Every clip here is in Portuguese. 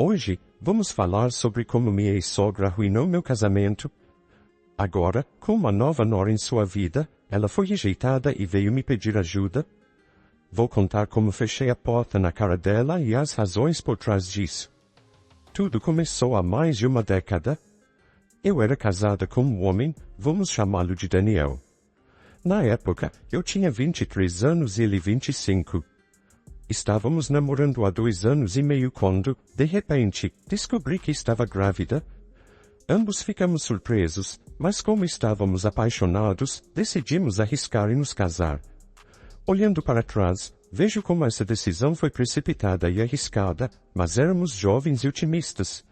Hoje, vamos falar sobre como minha ex-sogra arruinou meu casamento. Agora, com uma nova nora em sua vida, ela foi rejeitada e veio me pedir ajuda. Vou contar como fechei a porta na cara dela e as razões por trás disso. Tudo começou há mais de uma década. Eu era casada com um homem, vamos chamá-lo de Daniel. Na época, eu tinha 23 anos e ele 25. Estávamos namorando há 2 anos e meio quando, de repente, descobri que estava grávida. Ambos ficamos surpresos, mas como estávamos apaixonados, decidimos arriscar e nos casar. Olhando para trás, vejo como essa decisão foi precipitada e arriscada, mas éramos jovens e otimistas.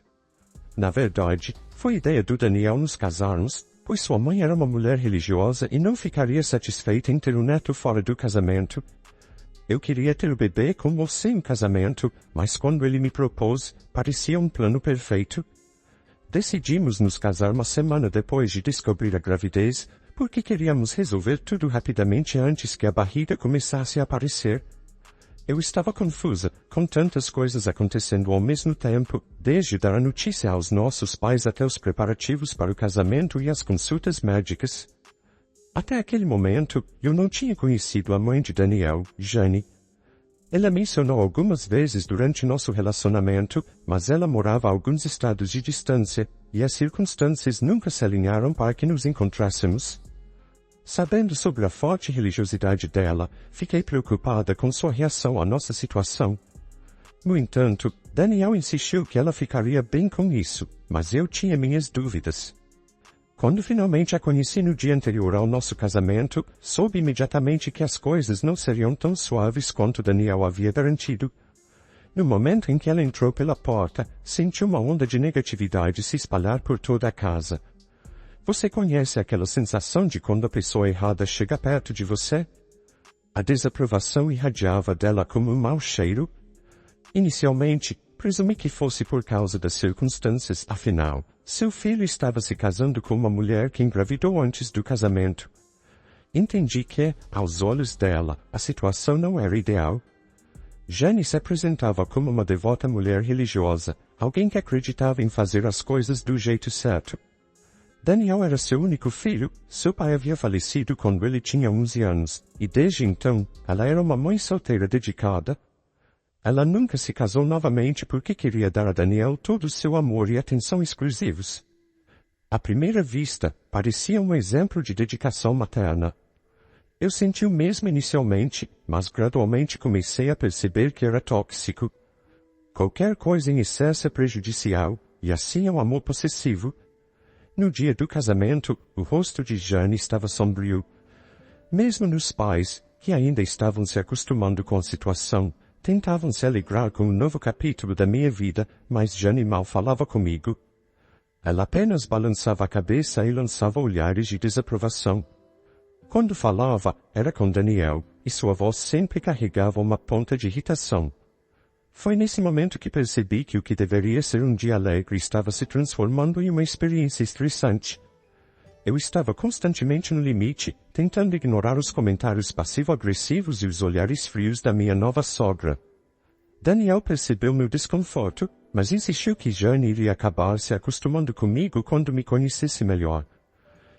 Na verdade, foi ideia do Daniel nos casarmos, pois sua mãe era uma mulher religiosa e não ficaria satisfeita em ter um neto fora do casamento. Eu queria ter o bebê com ou sem casamento, mas quando ele me propôs, parecia um plano perfeito. Decidimos nos casar uma semana depois de descobrir a gravidez, porque queríamos resolver tudo rapidamente antes que a barriga começasse a aparecer. Eu estava confusa, com tantas coisas acontecendo ao mesmo tempo, desde dar a notícia aos nossos pais até os preparativos para o casamento e as consultas médicas. Até aquele momento, eu não tinha conhecido a mãe de Daniel, Jane. Ela mencionou algumas vezes durante nosso relacionamento, mas ela morava a alguns estados de distância, e as circunstâncias nunca se alinharam para que nos encontrássemos. Sabendo sobre a forte religiosidade dela, fiquei preocupada com sua reação à nossa situação. No entanto, Daniel insistiu que ela ficaria bem com isso, mas eu tinha minhas dúvidas. Quando finalmente a conheci no dia anterior ao nosso casamento, soube imediatamente que as coisas não seriam tão suaves quanto Daniel havia garantido. No momento em que ela entrou pela porta, senti uma onda de negatividade se espalhar por toda a casa. Você conhece aquela sensação de quando a pessoa errada chega perto de você? A desaprovação irradiava dela como um mau cheiro. Inicialmente, presumi que fosse por causa das circunstâncias, afinal, seu filho estava se casando com uma mulher que engravidou antes do casamento. Entendi que, aos olhos dela, a situação não era ideal. Jane se apresentava como uma devota mulher religiosa, alguém que acreditava em fazer as coisas do jeito certo. Daniel era seu único filho, seu pai havia falecido quando ele tinha 11 anos, e desde então, ela era uma mãe solteira dedicada. Ela nunca se casou novamente porque queria dar a Daniel todo o seu amor e atenção exclusivos. À primeira vista, parecia um exemplo de dedicação materna. Eu senti o mesmo inicialmente, mas gradualmente comecei a perceber que era tóxico. Qualquer coisa em excesso é prejudicial, e assim é o amor possessivo. No dia do casamento, o rosto de Jane estava sombrio. Mesmo nos pais, que ainda estavam se acostumando com a situação, tentavam se alegrar com um novo capítulo da minha vida, mas Jane mal falava comigo. Ela apenas balançava a cabeça e lançava olhares de desaprovação. Quando falava, era com Daniel, e sua voz sempre carregava uma ponta de irritação. Foi nesse momento que percebi que o que deveria ser um dia alegre estava se transformando em uma experiência estressante. Eu estava constantemente no limite, tentando ignorar os comentários passivo-agressivos e os olhares frios da minha nova sogra. Daniel percebeu meu desconforto, mas insistiu que Jane iria acabar se acostumando comigo quando me conhecesse melhor.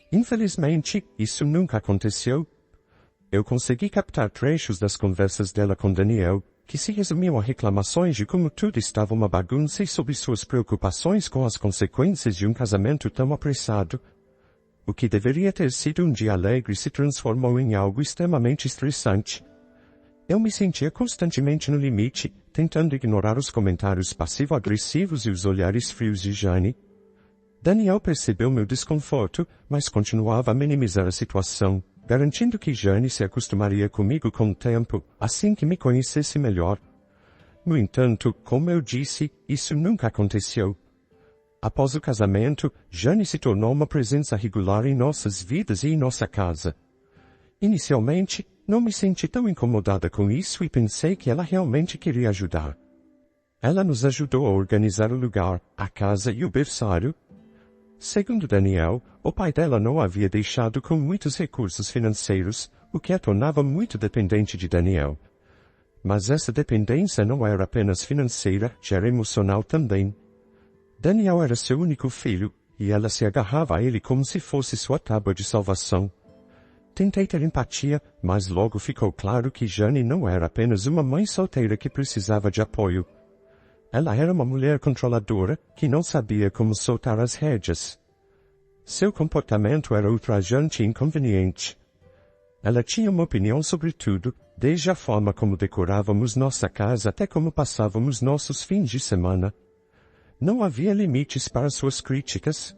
Infelizmente, isso nunca aconteceu. Eu consegui captar trechos das conversas dela com Daniel, que se resumiam a reclamações de como tudo estava uma bagunça e sobre suas preocupações com as consequências de um casamento tão apressado. O que deveria ter sido um dia alegre se transformou em algo extremamente estressante. Eu me sentia constantemente no limite, tentando ignorar os comentários passivo-agressivos e os olhares frios de Jane. Daniel percebeu meu desconforto, mas continuava a minimizar a situação, garantindo que Jane se acostumaria comigo com o tempo, assim que me conhecesse melhor. No entanto, como eu disse, isso nunca aconteceu. Após o casamento, Jane se tornou uma presença regular em nossas vidas e em nossa casa. Inicialmente, não me senti tão incomodada com isso e pensei que ela realmente queria ajudar. Ela nos ajudou a organizar o lugar, a casa e o berçário. Segundo Daniel, o pai dela não a havia deixado com muitos recursos financeiros, o que a tornava muito dependente de Daniel. Mas essa dependência não era apenas financeira, já era emocional também. Daniel era seu único filho, e ela se agarrava a ele como se fosse sua tábua de salvação. Tentei ter empatia, mas logo ficou claro que Jane não era apenas uma mãe solteira que precisava de apoio. Ela era uma mulher controladora, que não sabia como soltar as rédeas. Seu comportamento era ultrajante e inconveniente. Ela tinha uma opinião sobre tudo, desde a forma como decorávamos nossa casa até como passávamos nossos fins de semana. Não havia limites para suas críticas.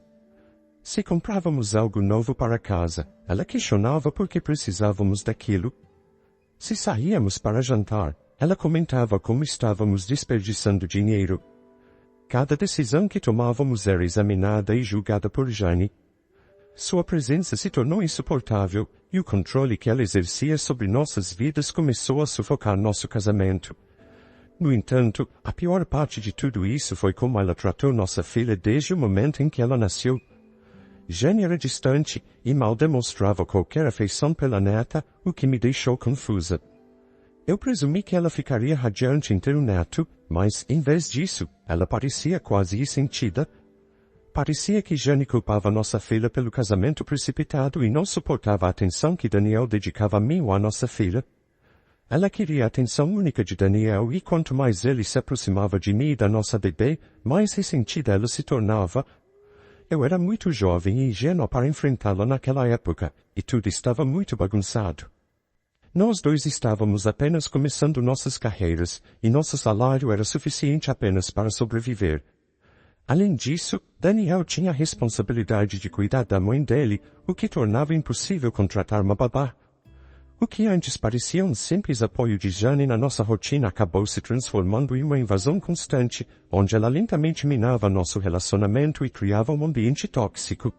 Se comprávamos algo novo para casa, ela questionava por que precisávamos daquilo. Se saíamos para jantar, ela comentava como estávamos desperdiçando dinheiro. Cada decisão que tomávamos era examinada e julgada por Jane. Sua presença se tornou insuportável, e o controle que ela exercia sobre nossas vidas começou a sufocar nosso casamento. No entanto, a pior parte de tudo isso foi como ela tratou nossa filha desde o momento em que ela nasceu. Jane era distante, e mal demonstrava qualquer afeição pela neta, o que me deixou confusa. Eu presumi que ela ficaria radiante em ter um neto, mas, em vez disso, ela parecia quase ressentida. Parecia que Jane culpava nossa filha pelo casamento precipitado e não suportava a atenção que Daniel dedicava a mim ou à nossa filha. Ela queria a atenção única de Daniel e quanto mais ele se aproximava de mim e da nossa bebê, mais ressentida ela se tornava. Eu era muito jovem e ingênua para enfrentá-la naquela época, e tudo estava muito bagunçado. Nós dois estávamos apenas começando nossas carreiras, e nosso salário era suficiente apenas para sobreviver. Além disso, Daniel tinha a responsabilidade de cuidar da mãe dele, o que tornava impossível contratar uma babá. O que antes parecia um simples apoio de Jane na nossa rotina acabou se transformando em uma invasão constante, onde ela lentamente minava nosso relacionamento e criava um ambiente tóxico.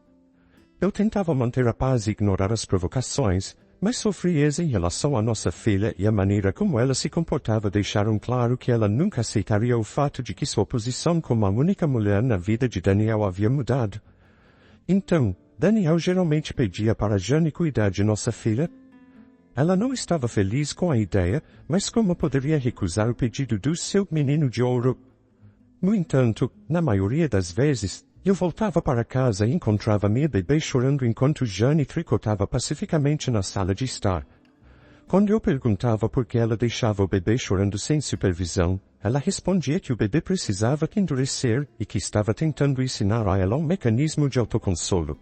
Eu tentava manter a paz e ignorar as provocações, mas sua frieza em relação à nossa filha e a maneira como ela se comportava deixaram claro que ela nunca aceitaria o fato de que sua posição como a única mulher na vida de Daniel havia mudado. Então, Daniel geralmente pedia para Jane cuidar de nossa filha. Ela não estava feliz com a ideia, mas como poderia recusar o pedido do seu menino de ouro? No entanto, na maioria das vezes, eu voltava para casa e encontrava minha bebê chorando enquanto Jane tricotava pacificamente na sala de estar. Quando eu perguntava por que ela deixava o bebê chorando sem supervisão, ela respondia que o bebê precisava endurecer e que estava tentando ensinar a ela um mecanismo de autoconsolo.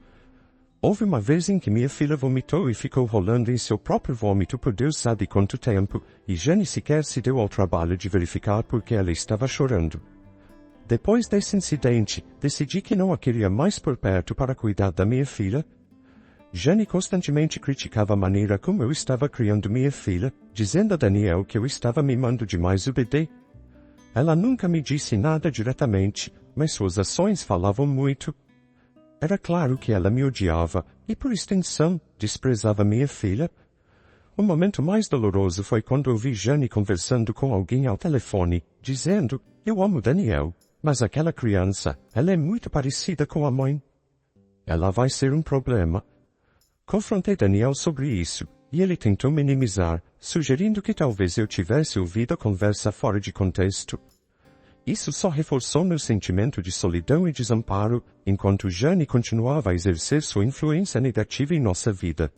Houve uma vez em que minha filha vomitou e ficou rolando em seu próprio vômito por Deus sabe quanto tempo, e Jane sequer se deu ao trabalho de verificar por que ela estava chorando. Depois desse incidente, decidi que não a queria mais por perto para cuidar da minha filha. Jane constantemente criticava a maneira como eu estava criando minha filha, dizendo a Daniel que eu estava mimando demais o bebê. Ela nunca me disse nada diretamente, mas suas ações falavam muito. Era claro que ela me odiava, e por extensão, desprezava minha filha. O momento mais doloroso foi quando ouvi Jane conversando com alguém ao telefone, dizendo, eu amo Daniel. Mas aquela criança, ela é muito parecida com a mãe. Ela vai ser um problema. Confrontei Daniel sobre isso, e ele tentou minimizar, sugerindo que talvez eu tivesse ouvido a conversa fora de contexto. Isso só reforçou meu sentimento de solidão e desamparo, enquanto Jane continuava a exercer sua influência negativa em nossa vida.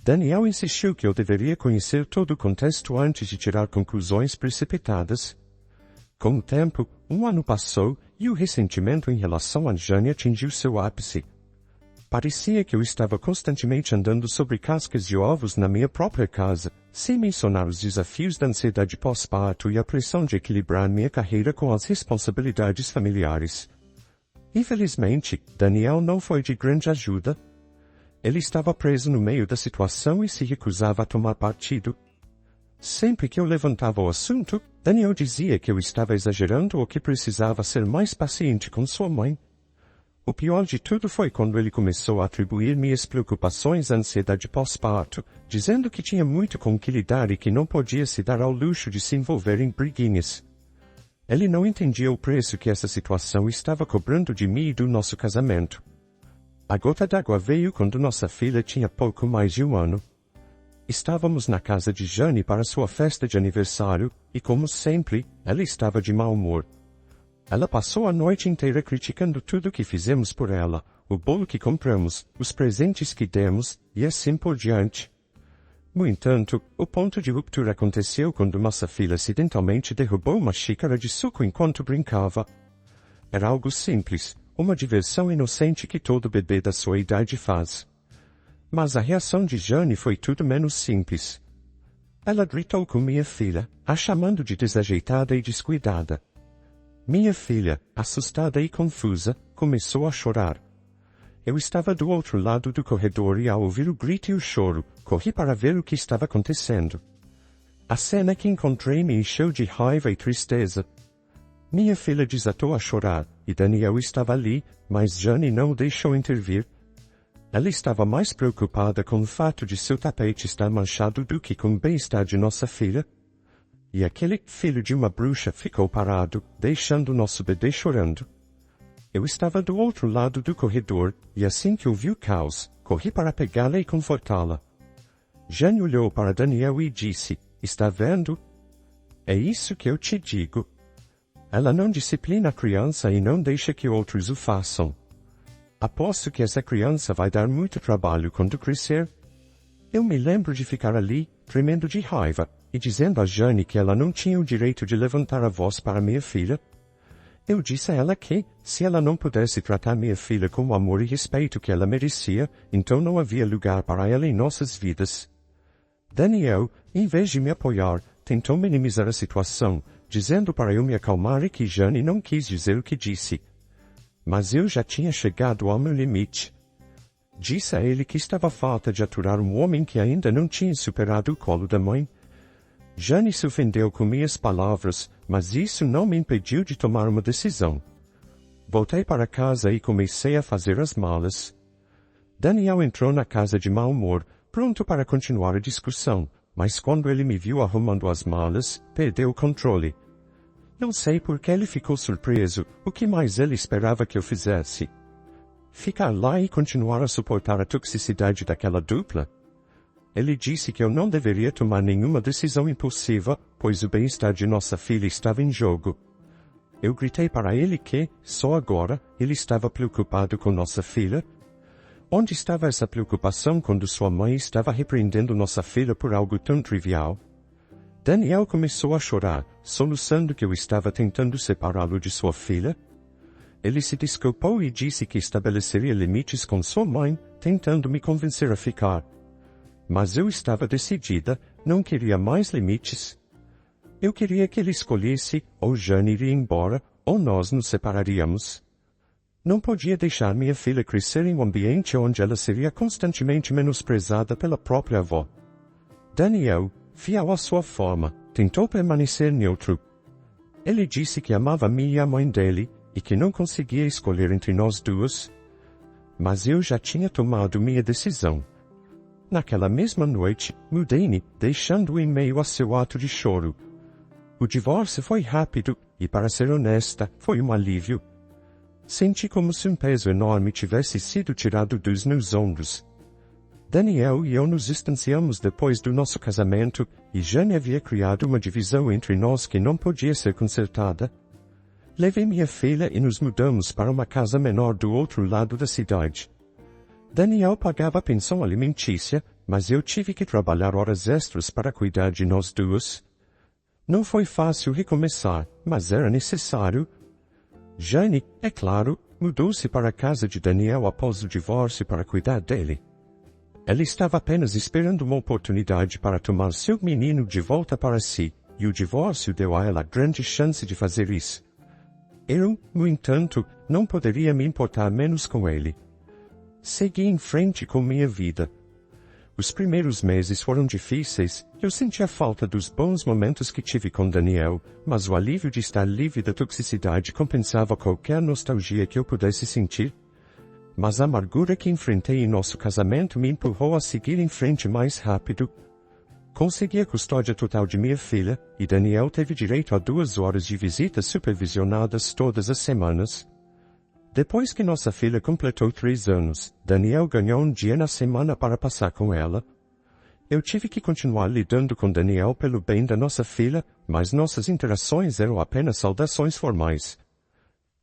Daniel insistiu que eu deveria conhecer todo o contexto antes de tirar conclusões precipitadas. Com o tempo, um ano passou e o ressentimento em relação a Jane atingiu seu ápice. Parecia que eu estava constantemente andando sobre cascas de ovos na minha própria casa, sem mencionar os desafios da ansiedade pós-parto e a pressão de equilibrar minha carreira com as responsabilidades familiares. Infelizmente, Daniel não foi de grande ajuda. Ele estava preso no meio da situação e se recusava a tomar partido. Sempre que eu levantava o assunto, Daniel dizia que eu estava exagerando ou que precisava ser mais paciente com sua mãe. O pior de tudo foi quando ele começou a atribuir minhas preocupações à ansiedade pós-parto, dizendo que tinha muito com que lidar e que não podia se dar ao luxo de se envolver em briguinhas. Ele não entendia o preço que essa situação estava cobrando de mim e do nosso casamento. A gota d'água veio quando nossa filha tinha pouco mais de um ano. Estávamos na casa de Jane para sua festa de aniversário, e como sempre, ela estava de mau humor. Ela passou a noite inteira criticando tudo que fizemos por ela, o bolo que compramos, os presentes que demos, e assim por diante. No entanto, o ponto de ruptura aconteceu quando nossa filha acidentalmente derrubou uma xícara de suco enquanto brincava. Era algo simples, uma diversão inocente que todo bebê da sua idade faz. Mas a reação de Jane foi tudo menos simples. Ela gritou com minha filha, a chamando de desajeitada e descuidada. Minha filha, assustada e confusa, começou a chorar. Eu estava do outro lado do corredor e ao ouvir o grito e o choro, corri para ver o que estava acontecendo. A cena que encontrei me encheu de raiva e tristeza. Minha filha desatou a chorar, e Daniel estava ali, mas Jane não o deixou intervir. Ela estava mais preocupada com o fato de seu tapete estar manchado do que com o bem-estar de nossa filha. E aquele filho de uma bruxa ficou parado, deixando nosso bebê chorando. Eu estava do outro lado do corredor, e assim que ouvi o caos, corri para pegá-la e confortá-la. Jane olhou para Daniel e disse, está vendo? É isso que eu te digo. Ela não disciplina a criança e não deixa que outros o façam. Aposto que essa criança vai dar muito trabalho quando crescer. Eu me lembro de ficar ali, tremendo de raiva, e dizendo a Jane que ela não tinha o direito de levantar a voz para minha filha. Eu disse a ela que, se ela não pudesse tratar minha filha com o amor e respeito que ela merecia, então não havia lugar para ela em nossas vidas. Daniel, em vez de me apoiar, tentou minimizar a situação, dizendo para eu me acalmar e que Jane não quis dizer o que disse. Mas eu já tinha chegado ao meu limite. Disse a ele que estava falta de aturar um homem que ainda não tinha superado o colo da mãe. Jane se ofendeu com minhas palavras, mas isso não me impediu de tomar uma decisão. Voltei para casa e comecei a fazer as malas. Daniel entrou na casa de mau humor, pronto para continuar a discussão, mas quando ele me viu arrumando as malas, perdeu o controle. Não sei por que ele ficou surpreso, o que mais ele esperava que eu fizesse? Ficar lá e continuar a suportar a toxicidade daquela dupla? Ele disse que eu não deveria tomar nenhuma decisão impulsiva, pois o bem-estar de nossa filha estava em jogo. Eu gritei para ele que, só agora, ele estava preocupado com nossa filha. Onde estava essa preocupação quando sua mãe estava repreendendo nossa filha por algo tão trivial? Daniel começou a chorar, soluçando que eu estava tentando separá-lo de sua filha. Ele se desculpou e disse que estabeleceria limites com sua mãe, tentando me convencer a ficar. Mas eu estava decidida, não queria mais limites. Eu queria que ele escolhesse, ou Jane iria embora, ou nós nos separaríamos. Não podia deixar minha filha crescer em um ambiente onde ela seria constantemente menosprezada pela própria avó. Daniel, fiel à sua forma, tentou permanecer neutro. Ele disse que amava me e a mãe dele, e que não conseguia escolher entre nós duas. Mas eu já tinha tomado minha decisão. Naquela mesma noite, mudei-me, deixando-o em meio a seu ato de choro. O divórcio foi rápido, e para ser honesta, foi um alívio. Senti como se um peso enorme tivesse sido tirado dos meus ombros. Daniel e eu nos distanciamos depois do nosso casamento, e Jane havia criado uma divisão entre nós que não podia ser consertada. Levei minha filha e nos mudamos para uma casa menor do outro lado da cidade. Daniel pagava a pensão alimentícia, mas eu tive que trabalhar horas extras para cuidar de nós duas. Não foi fácil recomeçar, mas era necessário. Jane, é claro, mudou-se para a casa de Daniel após o divórcio para cuidar dele. Ela estava apenas esperando uma oportunidade para tomar seu menino de volta para si, e o divórcio deu a ela grande chance de fazer isso. Eu, no entanto, não poderia me importar menos com ele. Segui em frente com minha vida. Os primeiros meses foram difíceis, eu sentia falta dos bons momentos que tive com Daniel, mas o alívio de estar livre da toxicidade compensava qualquer nostalgia que eu pudesse sentir. Mas a amargura que enfrentei em nosso casamento me empurrou a seguir em frente mais rápido. Consegui a custódia total de minha filha, e Daniel teve direito a 2 horas de visitas supervisionadas todas as semanas. Depois que nossa filha completou 3 anos, Daniel ganhou um dia na semana para passar com ela. Eu tive que continuar lidando com Daniel pelo bem da nossa filha, mas nossas interações eram apenas saudações formais.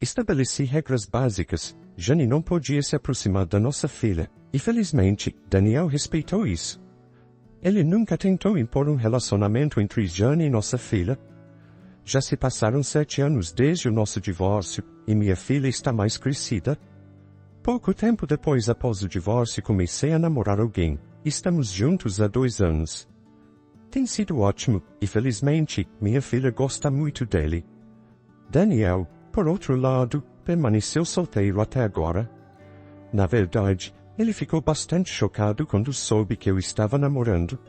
Estabeleci regras básicas. Jane não podia se aproximar da nossa filha, e felizmente, Daniel respeitou isso. Ele nunca tentou impor um relacionamento entre Jane e nossa filha. Já se passaram 7 anos desde o nosso divórcio, e minha filha está mais crescida. Pouco tempo depois após o divórcio comecei a namorar alguém. Estamos juntos há 2 anos. Tem sido ótimo, e felizmente, minha filha gosta muito dele. Daniel, por outro lado, permaneceu solteiro até agora. Na verdade, ele ficou bastante chocado quando soube que eu estava namorando.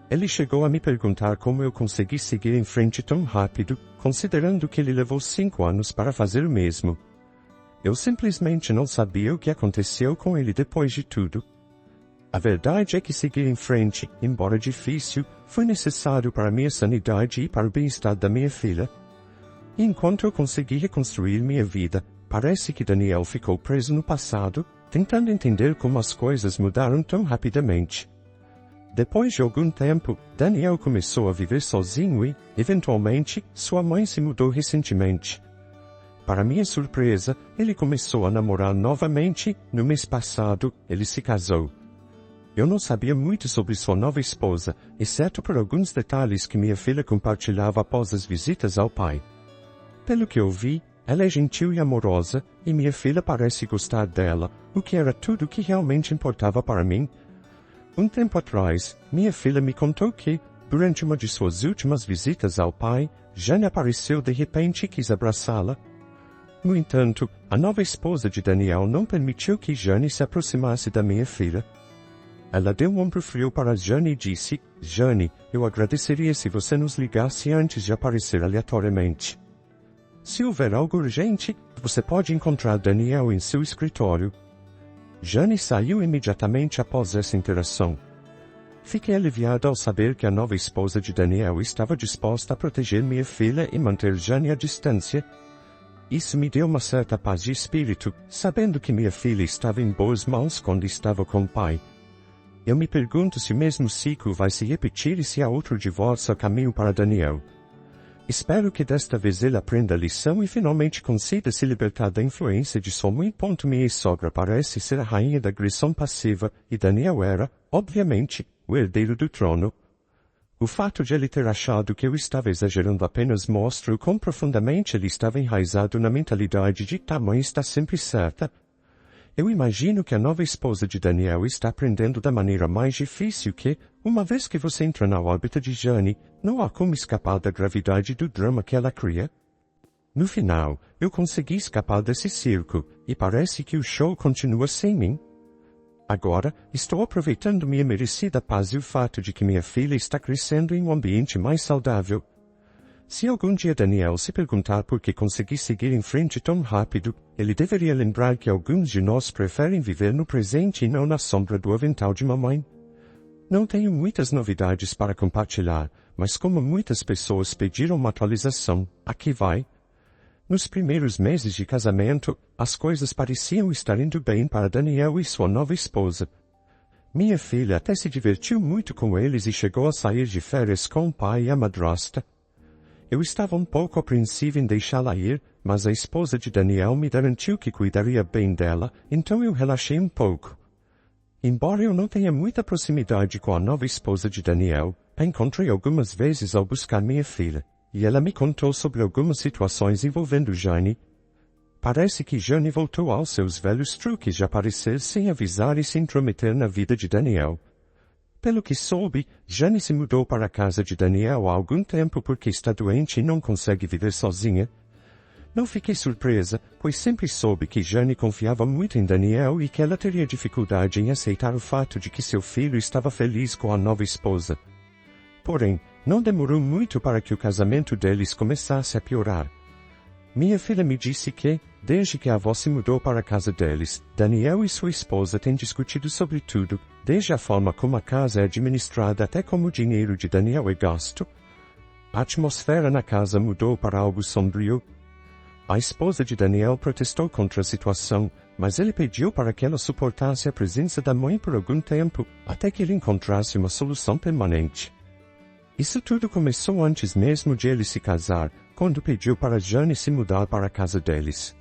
Ele chegou a me perguntar como eu consegui seguir em frente tão rápido, considerando que ele levou 5 anos para fazer o mesmo. Eu simplesmente não sabia o que aconteceu com ele depois de tudo. A verdade é que seguir em frente, embora difícil, foi necessário para minha sanidade e para o bem-estar da minha filha. E enquanto eu consegui reconstruir minha vida, parece que Daniel ficou preso no passado, tentando entender como as coisas mudaram tão rapidamente. Depois de algum tempo, Daniel começou a viver sozinho e, eventualmente, sua mãe se mudou recentemente. Para minha surpresa, ele começou a namorar novamente. No mês passado, ele se casou. Eu não sabia muito sobre sua nova esposa, exceto por alguns detalhes que minha filha compartilhava após as visitas ao pai. Pelo que eu vi, ela é gentil e amorosa, e minha filha parece gostar dela, o que era tudo o que realmente importava para mim. Um tempo atrás, minha filha me contou que, durante uma de suas últimas visitas ao pai, Jane apareceu de repente e quis abraçá-la. No entanto, a nova esposa de Daniel não permitiu que Jane se aproximasse da minha filha. Ela deu um ombro frio para Jane e disse: Jane, eu agradeceria se você nos ligasse antes de aparecer aleatoriamente. Se houver algo urgente, você pode encontrar Daniel em seu escritório. Jane saiu imediatamente após essa interação. Fiquei aliviada ao saber que a nova esposa de Daniel estava disposta a proteger minha filha e manter Jane à distância. Isso me deu uma certa paz de espírito, sabendo que minha filha estava em boas mãos quando estava com o pai. Eu me pergunto se o mesmo ciclo vai se repetir e se há outro divórcio a caminho para Daniel. Espero que desta vez ele aprenda a lição e finalmente consiga se libertar da influência de sua mãe. Minha ex-sogra parece ser a rainha da agressão passiva, e Daniel era, obviamente, o herdeiro do trono. O fato de ele ter achado que eu estava exagerando apenas mostra o quão profundamente ele estava enraizado na mentalidade de que a mãe está sempre certa. Eu imagino que a nova esposa de Daniel está aprendendo da maneira mais difícil que, uma vez que você entra na órbita de Jane, não há como escapar da gravidade do drama que ela cria. No final, eu consegui escapar desse circo, e parece que o show continua sem mim. Agora, estou aproveitando minha merecida paz e o fato de que minha filha está crescendo em um ambiente mais saudável. Se algum dia Daniel se perguntar por que consegui seguir em frente tão rápido, ele deveria lembrar que alguns de nós preferem viver no presente e não na sombra do avental de mamãe. Não tenho muitas novidades para compartilhar, mas como muitas pessoas pediram uma atualização, aqui vai. Nos primeiros meses de casamento, as coisas pareciam estar indo bem para Daniel e sua nova esposa. Minha filha até se divertiu muito com eles e chegou a sair de férias com o pai e a madrasta. Eu estava um pouco apreensivo em deixá-la ir, mas a esposa de Daniel me garantiu que cuidaria bem dela, então eu relaxei um pouco. Embora eu não tenha muita proximidade com a nova esposa de Daniel, a encontrei algumas vezes ao buscar minha filha, e ela me contou sobre algumas situações envolvendo Jane. Parece que Jane voltou aos seus velhos truques de aparecer sem avisar e se intrometer na vida de Daniel. Pelo que soube, Jane se mudou para a casa de Daniel há algum tempo porque está doente e não consegue viver sozinha. Não fiquei surpresa, pois sempre soube que Jane confiava muito em Daniel e que ela teria dificuldade em aceitar o fato de que seu filho estava feliz com a nova esposa. Porém, não demorou muito para que o casamento deles começasse a piorar. Minha filha me disse que, desde que a avó se mudou para a casa deles, Daniel e sua esposa têm discutido sobre tudo, desde a forma como a casa é administrada até como o dinheiro de Daniel é gasto. A atmosfera na casa mudou para algo sombrio. A esposa de Daniel protestou contra a situação, mas ele pediu para que ela suportasse a presença da mãe por algum tempo, até que ele encontrasse uma solução permanente. Isso tudo começou antes mesmo de ele se casar, quando pediu para Jane se mudar para a casa deles.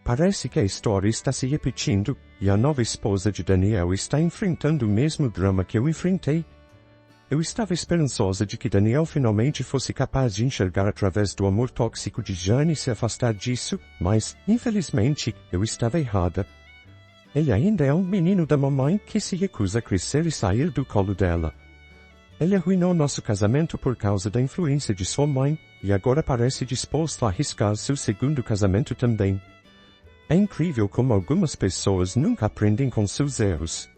Parece que a história está se repetindo, e a nova esposa de Daniel está enfrentando o mesmo drama que eu enfrentei. Eu estava esperançosa de que Daniel finalmente fosse capaz de enxergar através do amor tóxico de Jane e se afastar disso, mas, infelizmente, eu estava errada. Ele ainda é um menino da mamãe que se recusa a crescer e sair do colo dela. Ele arruinou nosso casamento por causa da influência de sua mãe, e agora parece disposto a arriscar seu segundo casamento também. É incrível como algumas pessoas nunca aprendem com seus erros.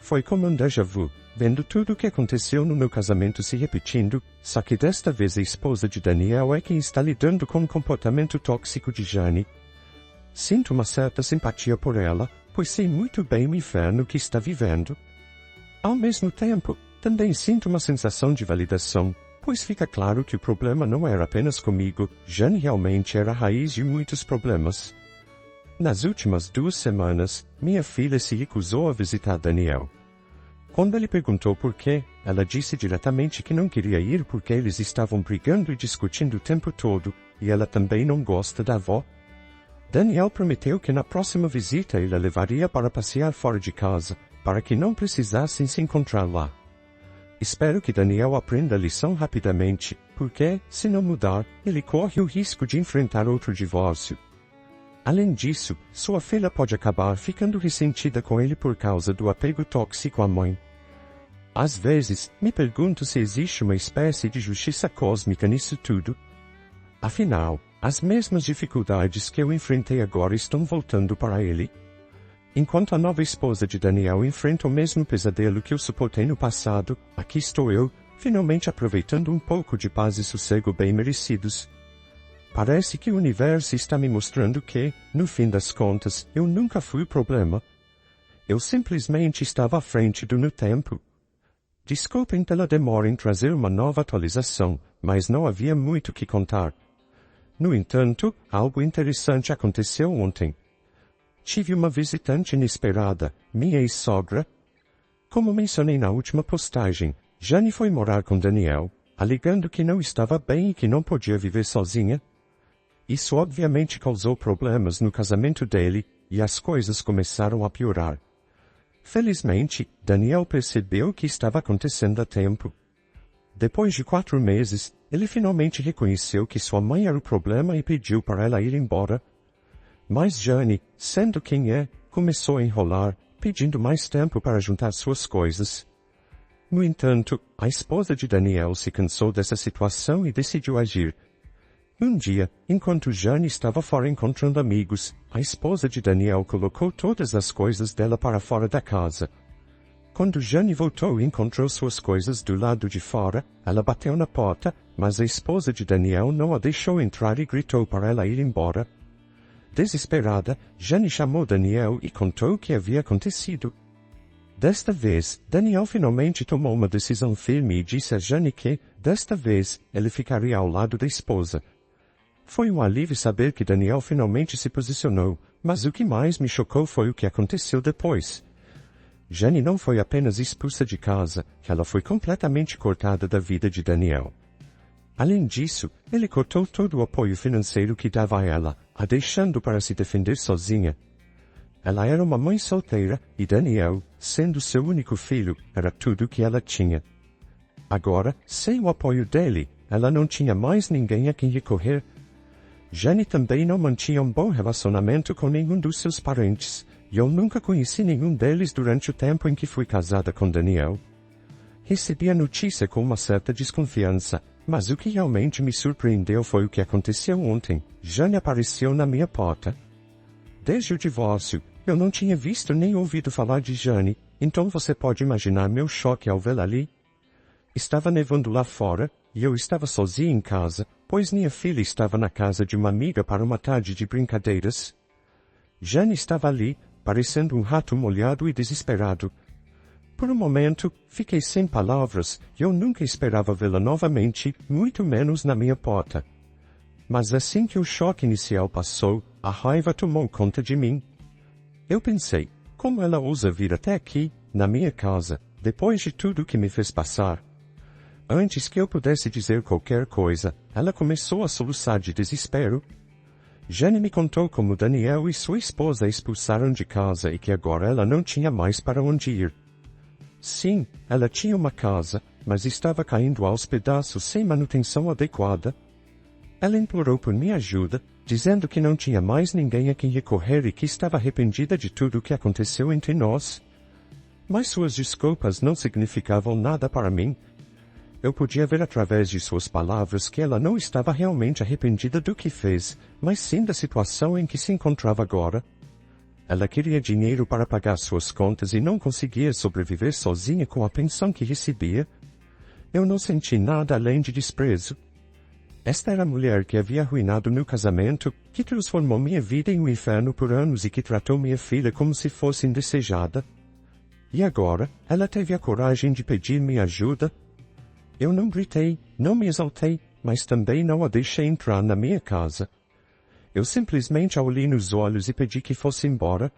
Foi como um déjà vu, vendo tudo o que aconteceu no meu casamento se repetindo, só que desta vez a esposa de Daniel é quem está lidando com o comportamento tóxico de Jane. Sinto uma certa simpatia por ela, pois sei muito bem o inferno que está vivendo. Ao mesmo tempo, também sinto uma sensação de validação, pois fica claro que o problema não era apenas comigo, Jane realmente era a raiz de muitos problemas. Nas últimas 2 semanas, minha filha se recusou a visitar Daniel. Quando ele perguntou por quê, ela disse diretamente que não queria ir porque eles estavam brigando e discutindo o tempo todo, e ela também não gosta da avó. Daniel prometeu que na próxima visita ele a levaria para passear fora de casa, para que não precisassem se encontrar lá. Espero que Daniel aprenda a lição rapidamente, porque, se não mudar, ele corre o risco de enfrentar outro divórcio. Além disso, sua filha pode acabar ficando ressentida com ele por causa do apego tóxico à mãe. Às vezes, me pergunto se existe uma espécie de justiça cósmica nisso tudo. Afinal, as mesmas dificuldades que eu enfrentei agora estão voltando para ele. Enquanto a nova esposa de Daniel enfrenta o mesmo pesadelo que eu suportei no passado, aqui estou eu, finalmente aproveitando um pouco de paz e sossego bem merecidos. Parece que o universo está me mostrando que, no fim das contas, eu nunca fui o problema. Eu simplesmente estava à frente do meu tempo. Desculpem pela demora em trazer uma nova atualização, mas não havia muito que contar. No entanto, algo interessante aconteceu ontem. Tive uma visitante inesperada, minha ex-sogra. Como mencionei na última postagem, Jane foi morar com Daniel, alegando que não estava bem e que não podia viver sozinha. Isso obviamente causou problemas no casamento dele, e as coisas começaram a piorar. Felizmente, Daniel percebeu o que estava acontecendo há tempo. Depois de 4 meses, ele finalmente reconheceu que sua mãe era o problema e pediu para ela ir embora. Mas Jane, sendo quem é, começou a enrolar, pedindo mais tempo para juntar suas coisas. No entanto, a esposa de Daniel se cansou dessa situação e decidiu agir. Um dia, enquanto Jane estava fora encontrando amigos, a esposa de Daniel colocou todas as coisas dela para fora da casa. Quando Jane voltou e encontrou suas coisas do lado de fora, ela bateu na porta, mas a esposa de Daniel não a deixou entrar e gritou para ela ir embora. Desesperada, Jane chamou Daniel e contou o que havia acontecido. Desta vez, Daniel finalmente tomou uma decisão firme e disse a Jane que, desta vez, ele ficaria ao lado da esposa. Foi um alívio saber que Daniel finalmente se posicionou, mas o que mais me chocou foi o que aconteceu depois. Jane não foi apenas expulsa de casa, ela foi completamente cortada da vida de Daniel. Além disso, ele cortou todo o apoio financeiro que dava a ela, a deixando para se defender sozinha. Ela era uma mãe solteira, e Daniel, sendo seu único filho, era tudo o que ela tinha. Agora, sem o apoio dele, ela não tinha mais ninguém a quem recorrer. Jane também não mantinha um bom relacionamento com nenhum dos seus parentes, e eu nunca conheci nenhum deles durante o tempo em que fui casada com Daniel. Recebi a notícia com uma certa desconfiança, mas o que realmente me surpreendeu foi o que aconteceu ontem. Jane apareceu na minha porta. Desde o divórcio, eu não tinha visto nem ouvido falar de Jane, então você pode imaginar meu choque ao vê-la ali. Estava nevando lá fora, e eu estava sozinha em casa, pois minha filha estava na casa de uma amiga para uma tarde de brincadeiras. Jane estava ali, parecendo um rato molhado e desesperado. Por um momento, fiquei sem palavras, e eu nunca esperava vê-la novamente, muito menos na minha porta. Mas assim que o choque inicial passou, a raiva tomou conta de mim. Eu pensei, como ela ousa vir até aqui, na minha casa, depois de tudo que me fez passar? Antes que eu pudesse dizer qualquer coisa, ela começou a soluçar de desespero. Jane me contou como Daniel e sua esposa a expulsaram de casa e que agora ela não tinha mais para onde ir. Sim, ela tinha uma casa, mas estava caindo aos pedaços sem manutenção adequada. Ela implorou por minha ajuda, dizendo que não tinha mais ninguém a quem recorrer e que estava arrependida de tudo o que aconteceu entre nós. Mas suas desculpas não significavam nada para mim. Eu podia ver através de suas palavras que ela não estava realmente arrependida do que fez, mas sim da situação em que se encontrava agora. Ela queria dinheiro para pagar suas contas e não conseguia sobreviver sozinha com a pensão que recebia. Eu não senti nada além de desprezo. Esta era a mulher que havia arruinado meu casamento, que transformou minha vida em um inferno por anos e que tratou minha filha como se fosse indesejada. E agora, ela teve a coragem de pedir minha ajuda. Eu não gritei, não me exaltei, mas também não a deixei entrar na minha casa. Eu simplesmente a olhei nos olhos e pedi que fosse embora.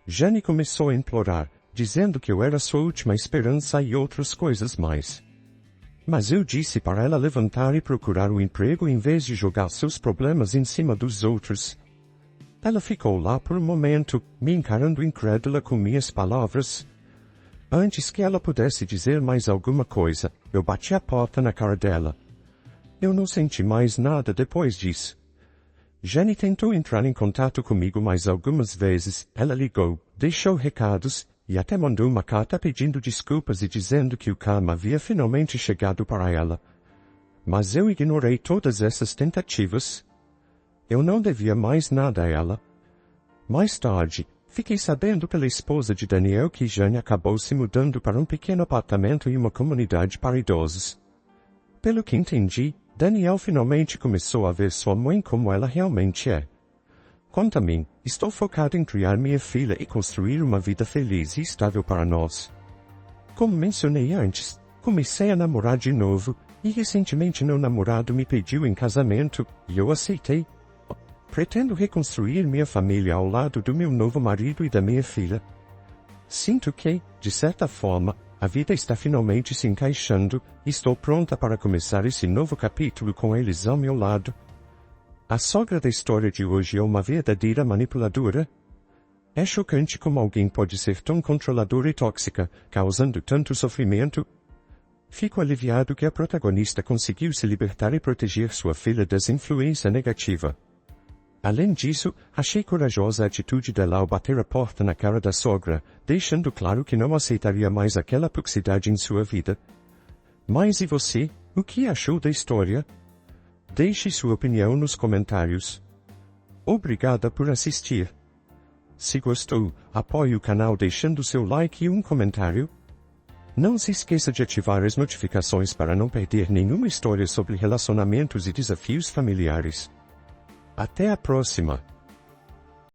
Jane começou a implorar, dizendo que eu era sua última esperança e outras coisas mais. Mas eu disse para ela levantar e procurar um emprego em vez de jogar seus problemas em cima dos outros. Ela ficou lá por um momento, me encarando incrédula com minhas palavras. Antes que ela pudesse dizer mais alguma coisa, eu bati a porta na cara dela. Eu não senti mais nada depois disso. Jane tentou entrar em contato comigo mais algumas vezes, ela ligou, deixou recados, e até mandou uma carta pedindo desculpas e dizendo que o karma havia finalmente chegado para ela. Mas eu ignorei todas essas tentativas. Eu não devia mais nada a ela. Mais tarde, fiquei sabendo pela esposa de Daniel que Jane acabou se mudando para um pequeno apartamento em uma comunidade para idosos. Pelo que entendi, Daniel finalmente começou a ver sua mãe como ela realmente é. Quanto a mim, estou focado em criar minha filha e construir uma vida feliz e estável para nós. Como mencionei antes, comecei a namorar de novo, e recentemente meu namorado me pediu em casamento, e eu aceitei. Pretendo reconstruir minha família ao lado do meu novo marido e da minha filha. Sinto que, de certa forma, a vida está finalmente se encaixando, e estou pronta para começar esse novo capítulo com eles ao meu lado. A sogra da história de hoje é uma verdadeira manipuladora. É chocante como alguém pode ser tão controladora e tóxica, causando tanto sofrimento. Fico aliviado que a protagonista conseguiu se libertar e proteger sua filha dessa influência negativa. Além disso, achei corajosa a atitude dela ao bater a porta na cara da sogra, deixando claro que não aceitaria mais aquela toxicidade em sua vida. Mas e você, o que achou da história? Deixe sua opinião nos comentários. Obrigada por assistir. Se gostou, apoie o canal deixando seu like e um comentário. Não se esqueça de ativar as notificações para não perder nenhuma história sobre relacionamentos e desafios familiares. Até a próxima!